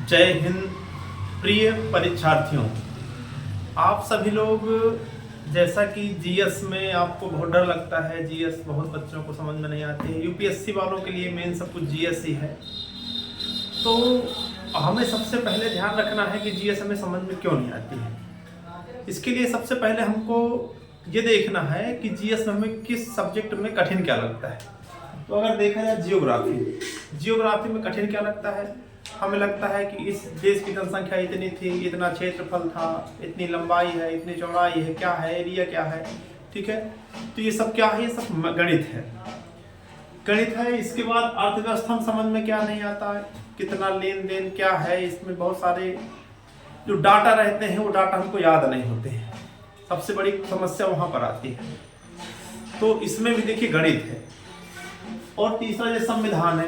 जय हिंद। प्रिय परीक्षार्थियों, आप सभी लोग, जैसा कि जीएस में आपको बहुत डर लगता है, जीएस बहुत बच्चों को समझ में नहीं आती है, यूपीएससी वालों के लिए मेन सब कुछ जीएस ही है। तो हमें सबसे पहले ध्यान रखना है कि जीएस हमें समझ में क्यों नहीं आती है। इसके लिए सबसे पहले हमको ये देखना है कि जीएस में हमें किस सब्जेक्ट में कठिन क्या लगता है। तो अगर देखा जाए जियोग्राफी में कठिन क्या लगता है, हमें लगता है कि इस देश की जनसंख्या इतनी थी, इतना क्षेत्रफल था, इतनी लंबाई है, इतनी चौड़ाई है, क्या है, एरिया क्या है, ठीक है। तो ये सब क्या है, ये सब गणित है। इसके बाद अर्थव्यवस्था समझ में क्या नहीं आता है, कितना लेन देन क्या है, इसमें बहुत सारे जो डाटा रहते हैं वो डाटा हमको याद नहीं होते हैं। सबसे बड़ी समस्या वहां पर आती है। तो इसमें भी देखिए गणित है। और तीसरा जो संविधान है,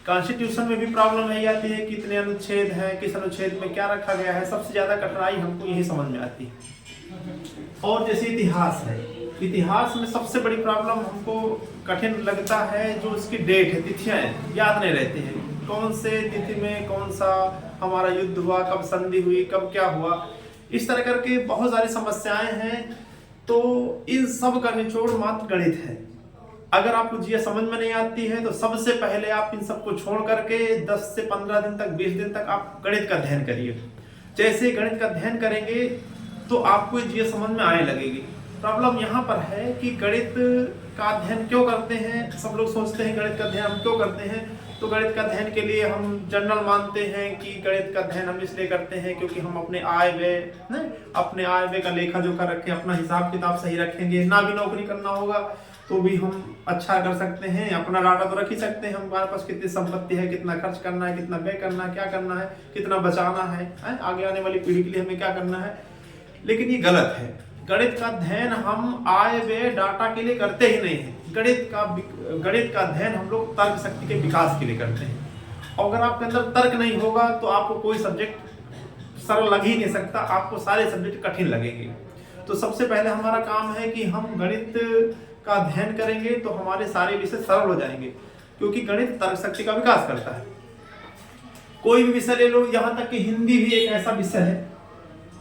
कॉन्स्टिट्यूशन में भी प्रॉब्लम यही आती है कि कितने अनुच्छेद हैं, किस अनुच्छेद में क्या रखा गया है। सबसे ज्यादा कठिनाई हमको यही समझ में आती है। और जैसे इतिहास है, इतिहास में सबसे बड़ी प्रॉब्लम हमको कठिन लगता है जो इसकी डेट है, तिथियां याद नहीं रहती है, कौन से तिथि में कौन सा हमारा युद्ध हुआ, कब संधि हुई, कब क्या हुआ, इस तरह करके बहुत सारी समस्याएं हैं। तो इन सब का निचोड़ मात्र गणित है। अगर आपको जीएस समझ में नहीं आती है तो सबसे पहले आप इन सबको छोड़ करके 10 से 15 दिन तक, 20 दिन तक आप गणित का अध्ययन करिए। जैसे गणित का अध्ययन करेंगे तो आपको जीएस समझ में आने लगेगी। प्रॉब्लम यहाँ पर है कि गणित का अध्ययन क्यों करते हैं। सब लोग सोचते हैं गणित का अध्ययन हम क्यों करते हैं। तो गणित का अध्ययन के लिए हम जनरल मानते हैं कि गणित का अध्ययन हम इसलिए करते हैं क्योंकि हम अपने आय व्यय का लेखा जोखा रखें, अपना हिसाब किताब सही रखेंगे, ना भी नौकरी करना होगा तो भी हम अच्छा कर सकते हैं, अपना डाटा तो रख ही सकते हैं, हमारे पास कितनी संपत्ति है, कितना खर्च करना है, कितना व्यय करना है, क्या करना है, कितना बचाना है, आगे आने वाली पीढ़ी के लिए हमें क्या करना है। लेकिन ये गलत है। गणित का अध्ययन हम आय व्यय डाटा के लिए करते ही नहीं है। गणित का अध्ययन हम लोग तर्क शक्ति के विकास के लिए करते हैं। और अगर आपके अंदर तर्क नहीं होगा तो आपको कोई सब्जेक्ट सरल लग ही नहीं सकता, आपको सारे सब्जेक्ट कठिन लगेंगे। तो सबसे पहले हमारा काम है कि हम गणित का अध्ययन करेंगे तो हमारे सारे विषय सरल हो जाएंगे, क्योंकि गणित तर्क शक्ति का विकास करता है। कोई भी विषय ले लो, यहाँ तक कि हिंदी भी एक ऐसा विषय है,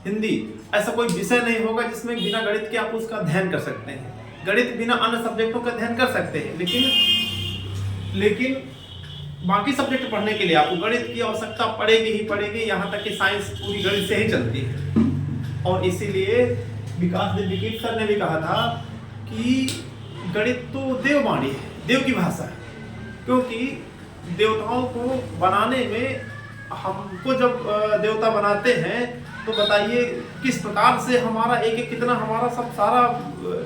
हिंदी ऐसा कोई विषय नहीं होगा जिसमें बिना गणित के आप उसका अध्ययन कर सकते हैं। गणित बिना अन्य सब्जेक्टों का अध्ययन कर सकते हैं, लेकिन बाकी सब्जेक्ट पढ़ने के लिए आपको गणित की आवश्यकता पड़ेगी ही पड़ेगी। यहाँ तक कि साइंस पूरी गणित से ही चलती है। और इसीलिए विकास दिव्यकीर्ति सर ने भी कहा था कि गणित तो देववाणी है, देव की भाषा है। क्योंकि देवताओं को बनाने में, हमको जब देवता बनाते हैं तो बताइए किस प्रकार से हमारा एक कितना हमारा सब सारा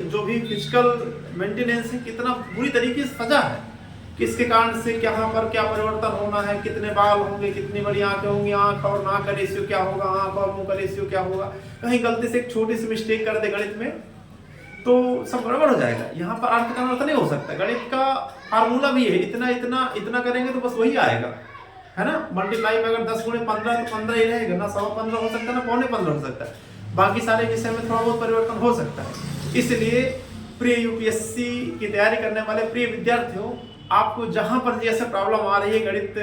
जो भी फिजिकल मेंटेनेंस है कितना बुरी तरीके से सजा है, किसके कारण से यहाँ पर क्या परिवर्तन होना है, कितने बाल होंगे, कितनी बड़ी आंखें होंगी, आंख और नाक का रेशियो क्या होगा, आंख और मुंह का रेशियो क्या होगा। कहीं गलती से एक छोटी सी मिस्टेक कर दे गणित में तो सब गड़बड़ हो जाएगा। यहाँ पर अर्थ का अर्थ नहीं हो सकता। गणित का फार्मूला भी है, इतना इतना इतना करेंगे तो बस वही आएगा, है ना। मल्टीप्लाई में अगर 10 गुणे 15 तो 15 ही रहेगा ना, 15.25 हो सकता है ना, 15.25 हो सकता है। बाकी सारे विषय में थोड़ा बहुत परिवर्तन हो सकता है। इसलिए प्रिय यूपीएससी की तैयारी करने वाले प्रिय विद्यार्थियों, आपको जहां पर जैसे प्रॉब्लम आ रही है गणित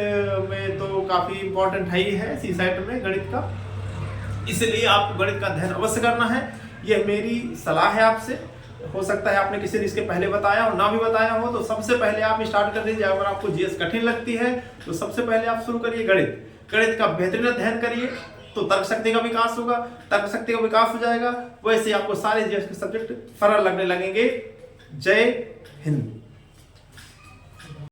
में, तो काफी इंपॉर्टेंट है ही है सीसाइट में गणित का, इसलिए आपको गणित का अध्ययन अवश्य करना है। यह मेरी सलाह है आपसे। हो सकता है आपने किसी ने इसके पहले बताया और ना भी बताया हो, तो सबसे पहले आप स्टार्ट कर दीजिए। अगर आपको जीएस कठिन लगती है तो सबसे पहले आप शुरू करिए गणित का बेहतरीन अध्ययन करिए, तो तर्क शक्ति का विकास होगा। तर्क शक्ति का विकास हो जाएगा, वैसे आपको सारे जीएस के सब्जेक्ट सरल लगने लगेंगे। जय हिंद।